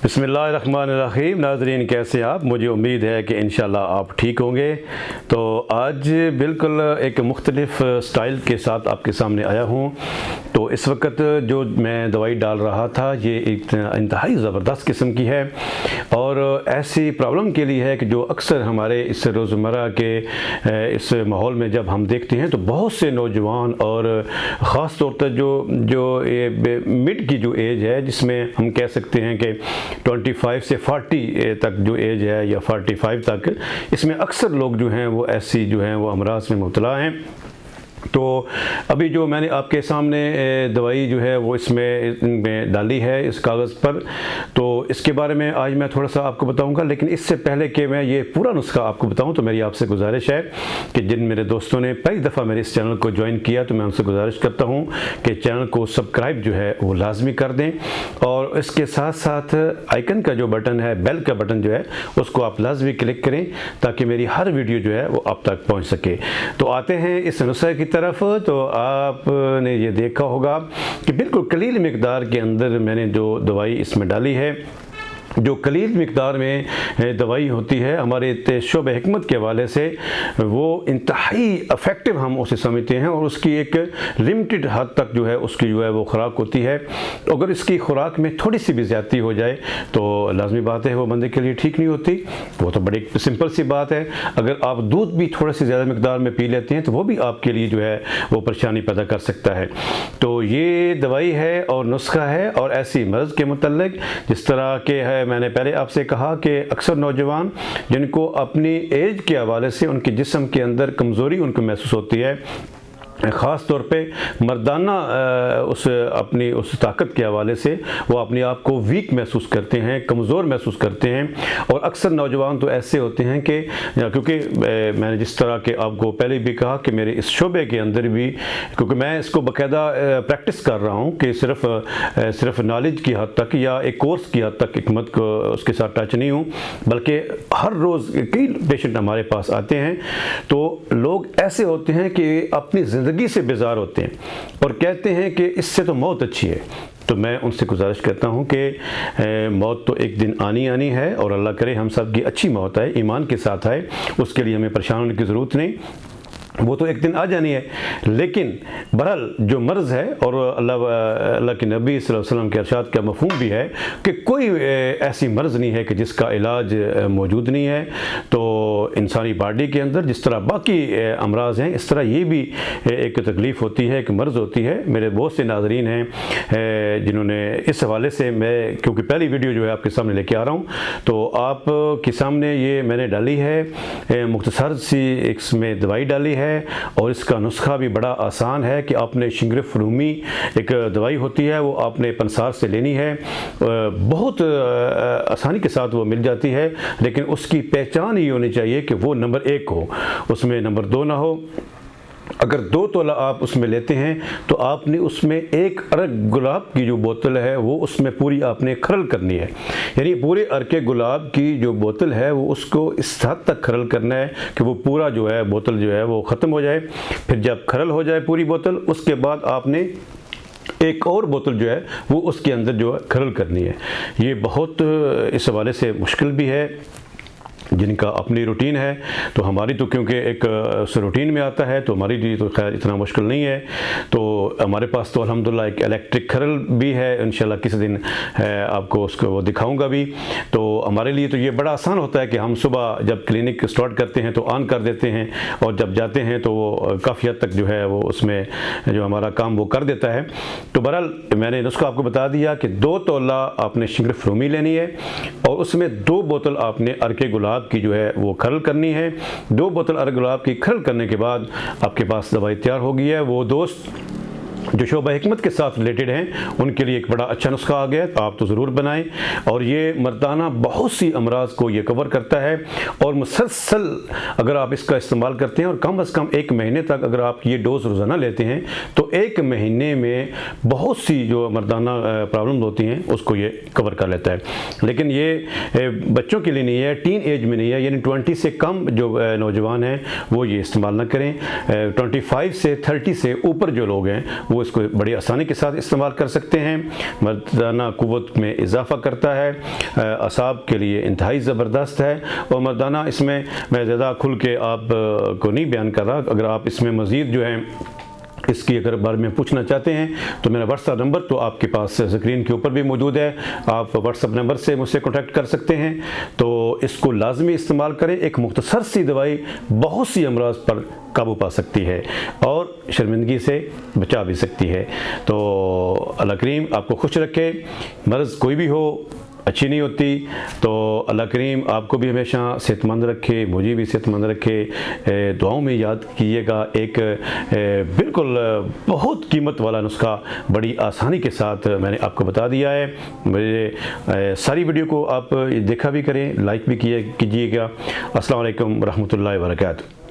बिस्मिल्लाहिर्रहमानिर्रहीम। नाज़रीन, कैसे आप? मुझे उम्मीद है कि इंशाल्लाह आप ठीक होंगे। तो आज बिल्कुल एक मुख्तलिफ़ स्टाइल के साथ आपके सामने आया हूँ। तो इस वक्त जो मैं दवाई डाल रहा था ये एक इंतहाई ज़बरदस्त किस्म की है और ऐसी प्रॉब्लम के लिए है कि जो अक्सर हमारे इस रोज़मर्रा के इस माहौल में जब हम देखते हैं तो बहुत से नौजवान और ख़ास तौर पर जो ये मिड की जो एज है, जिसमें हम कह सकते हैं कि 25 से 40 तक जो एज है या 45 तक, इसमें अक्सर लोग जो हैं वो ऐसी जो हैं वो अमराज में मुब्तला हैं। तो अभी जो मैंने आपके सामने दवाई जो है वो इसमें डाली है इस कागज़ पर, तो इसके बारे में आज मैं थोड़ा सा आपको बताऊंगा। लेकिन इससे पहले कि मैं ये पूरा नुस्खा आपको बताऊं तो मेरी आपसे गुजारिश है कि जिन मेरे दोस्तों ने पहली दफ़ा मेरे इस चैनल को ज्वाइन किया तो मैं उनसे गुजारिश करता हूं कि चैनल को सब्सक्राइब जो है वो लाजमी कर दें और इसके साथ साथ आइकन का जो बटन है, बेल का बटन जो है, उसको आप लाजमी क्लिक करें ताकि मेरी हर वीडियो जो है वो आप तक पहुँच सके। तो आते हैं इस नुस्खे की तरफ। तो आपने ये देखा होगा कि बिल्कुल कलील मिकदार के अंदर मैंने जो दवाई इसमें डाली है, जो कलील मिकदार में दवाई होती है हमारे शोब हिकमत के हवाले से वो इंतहाई इफ़ेक्टिव हम उसे समझते हैं और उसकी एक लिमिटेड हद तक जो है उसकी जो है वो खुराक होती है। तो अगर इसकी खुराक में थोड़ी सी भी ज़्यादती हो जाए तो लाजमी बात है वो बंदे के लिए ठीक नहीं होती। वो तो बड़ी सिंपल सी बात है। अगर आप दूध भी थोड़ा सी ज़्यादा मिकदार में पी लेते हैं तो वो भी आपके लिए जो है वो परेशानी पैदा कर सकता है। तो ये दवाई है और नुस्खा है और ऐसी मर्ज़ के मुतल्लिक़ जिस तरह के है, मैंने पहले आपसे कहा कि अक्सर नौजवान जिनको अपनी एज के हवाले से उनके जिस्म के अंदर कमज़ोरी उनको महसूस होती है, ख़ास तौर पे मर्दाना अपनी उस ताकत के हवाले से वो अपने आप को वीक महसूस करते हैं, कमज़ोर महसूस करते हैं। और अक्सर नौजवान तो ऐसे होते हैं कि क्योंकि मैंने जिस तरह के आपको पहले भी कहा कि मेरे इस शोबे के अंदर भी, क्योंकि मैं इसको बाकायदा प्रैक्टिस कर रहा हूँ कि सिर्फ नॉलेज की हद तक या एक कोर्स की हद तक हिकमत को उसके साथ टच नहीं हूँ, बल्कि हर रोज़ कई पेशेंट हमारे पास आते हैं। तो लोग ऐसे होते हैं कि अपनी ज़िंदगी से बेजार होते हैं और कहते हैं कि इससे तो मौत अच्छी है। तो मैं उनसे गुजारिश करता हूं कि मौत तो एक दिन आनी है और अल्लाह करे हम सब की अच्छी मौत आए, ईमान के साथ आए, उसके लिए हमें परेशान होने की ज़रूरत नहीं, वो तो एक दिन आ जानी है। लेकिन बहरहाल जो मर्ज़ है और अल्लाह के नबी सल्लल्लाहु अलैहि वसल्लम के इरशाद का मफ़हूम भी है कि कोई ऐसी मर्ज़ नहीं है कि जिसका इलाज मौजूद नहीं है। तो इंसानी बॉडी के अंदर जिस तरह बाकी अमराज हैं, इस तरह ये भी एक तकलीफ़ होती है, एक मर्ज़ होती है। मेरे बहुत से नाज़रीन हैं जिन्होंने इस हवाले से, मैं क्योंकि पहली वीडियो जो है आपके सामने लेके आ रहा हूँ, तो आपके सामने ये मैंने डाली है, मुख्तसर सी इसमें दवाई डाली है और इसका नुस्खा भी बड़ा आसान है कि आपने शिंगरिफ रूमी एक दवाई होती है वो आपने पंसार से लेनी है। बहुत आसानी के साथ वो मिल जाती है, लेकिन उसकी पहचान ही होनी चाहिए कि वो नंबर 1 हो, उसमें नंबर 2 ना हो। अगर 2 तोला आप उसमें लेते हैं तो आपने उसमें 1 अरग गुलाब की जो बोतल है वो उसमें पूरी आपने खरल करनी है। यानी पूरे अरके गुलाब की जो बोतल है वो उसको इस हद तक खरल करना है कि वो पूरा जो है बोतल जो है वो ख़त्म हो जाए। फिर जब खरल हो जाए पूरी बोतल, उसके बाद आपने एक और बोतल जो है वो उसके अंदर जो है खरल करनी है। ये बहुत इस हवाले से मुश्किल भी है, जिनका अपनी रूटीन है। तो हमारी तो क्योंकि एक उस रूटीन में आता है तो हमारे लिए तो खैर इतना मुश्किल नहीं है। तो हमारे पास तो अल्हम्दुलिल्लाह एक इलेक्ट्रिक खरल भी है, इंशाल्लाह किसी दिन आपको उसको वो दिखाऊंगा भी। तो हमारे लिए तो ये बड़ा आसान होता है कि हम सुबह जब क्लिनिक स्टार्ट करते हैं तो ऑन कर देते हैं और जब जाते हैं तो वो काफ़ी हद तक जो है वो उसमें जो हमारा काम वो कर देता है। तो बहरहाल मैंने उसको आपको बता दिया कि 2 तोला आपने शिंगरिफ रूमी लेनी है और उसमें 2 बोतल आपने अरके गुलाब की जो है वो खरल करनी है। 2 बोतल अरके गुलाब की खरल करने के बाद आपके पास दवाई तैयार हो गई है। वो दोस्त जो शोबा हिकमत के साथ रिलेटेड हैं उनके लिए एक बड़ा अच्छा नुस्खा आ गया, तो आप तो ज़रूर बनाएं। और ये मर्दाना बहुत सी अमराज को ये कवर करता है और मुसलसल अगर आप इसका इस्तेमाल करते हैं और कम अज़ कम 1 महीने तक अगर आप ये डोज रोज़ाना लेते हैं तो 1 महीने में बहुत सी जो मर्दाना प्रॉब्लम होती हैं उसको ये कवर कर लेता है। लेकिन ये बच्चों के लिए नहीं है, टीन एज में नहीं है, यानी 20 से कम जो नौजवान हैं वो ये इस्तेमाल ना करें। 25 से 30 से ऊपर जो लोग हैं वो इसको बड़ी आसानी के साथ इस्तेमाल कर सकते हैं। मर्दाना क़ुव्वत में इजाफ़ा करता है, असाब के लिए इंतहाई ज़बरदस्त है। और मर्दाना इसमें मैं ज़्यादा खुल के आप को नहीं बयान कर रहा, अगर आप इसमें मज़ीद जो है इसकी अगर बारे में पूछना चाहते हैं तो मेरा व्हाट्सएप नंबर तो आपके पास स्क्रीन के ऊपर भी मौजूद है, आप व्हाट्सएप नंबर से मुझसे कॉन्टैक्ट कर सकते हैं। तो इसको लाजमी इस्तेमाल करें, एक मुख्तसर सी दवाई बहुत सी अमराज पर काबू पा सकती है और शर्मिंदगी से बचा भी सकती है। तो अल्लाह करीम आपको खुश रखे। मर्ज़ कोई भी हो अच्छी नहीं होती, तो अल्लाह करीम आपको भी हमेशा सेहतमंद रखे, मुझे भी सेहतमंद रखे। दुआओं में याद कीजिएगा, एक बिल्कुल बहुत कीमत वाला नुस्खा बड़ी आसानी के साथ मैंने आपको बता दिया है। मेरे सारी वीडियो को आप देखा भी करें, लाइक भी कीजिएगा। अस्सलाम वालेकुम रहमतुल्लाहि व बरकातहू।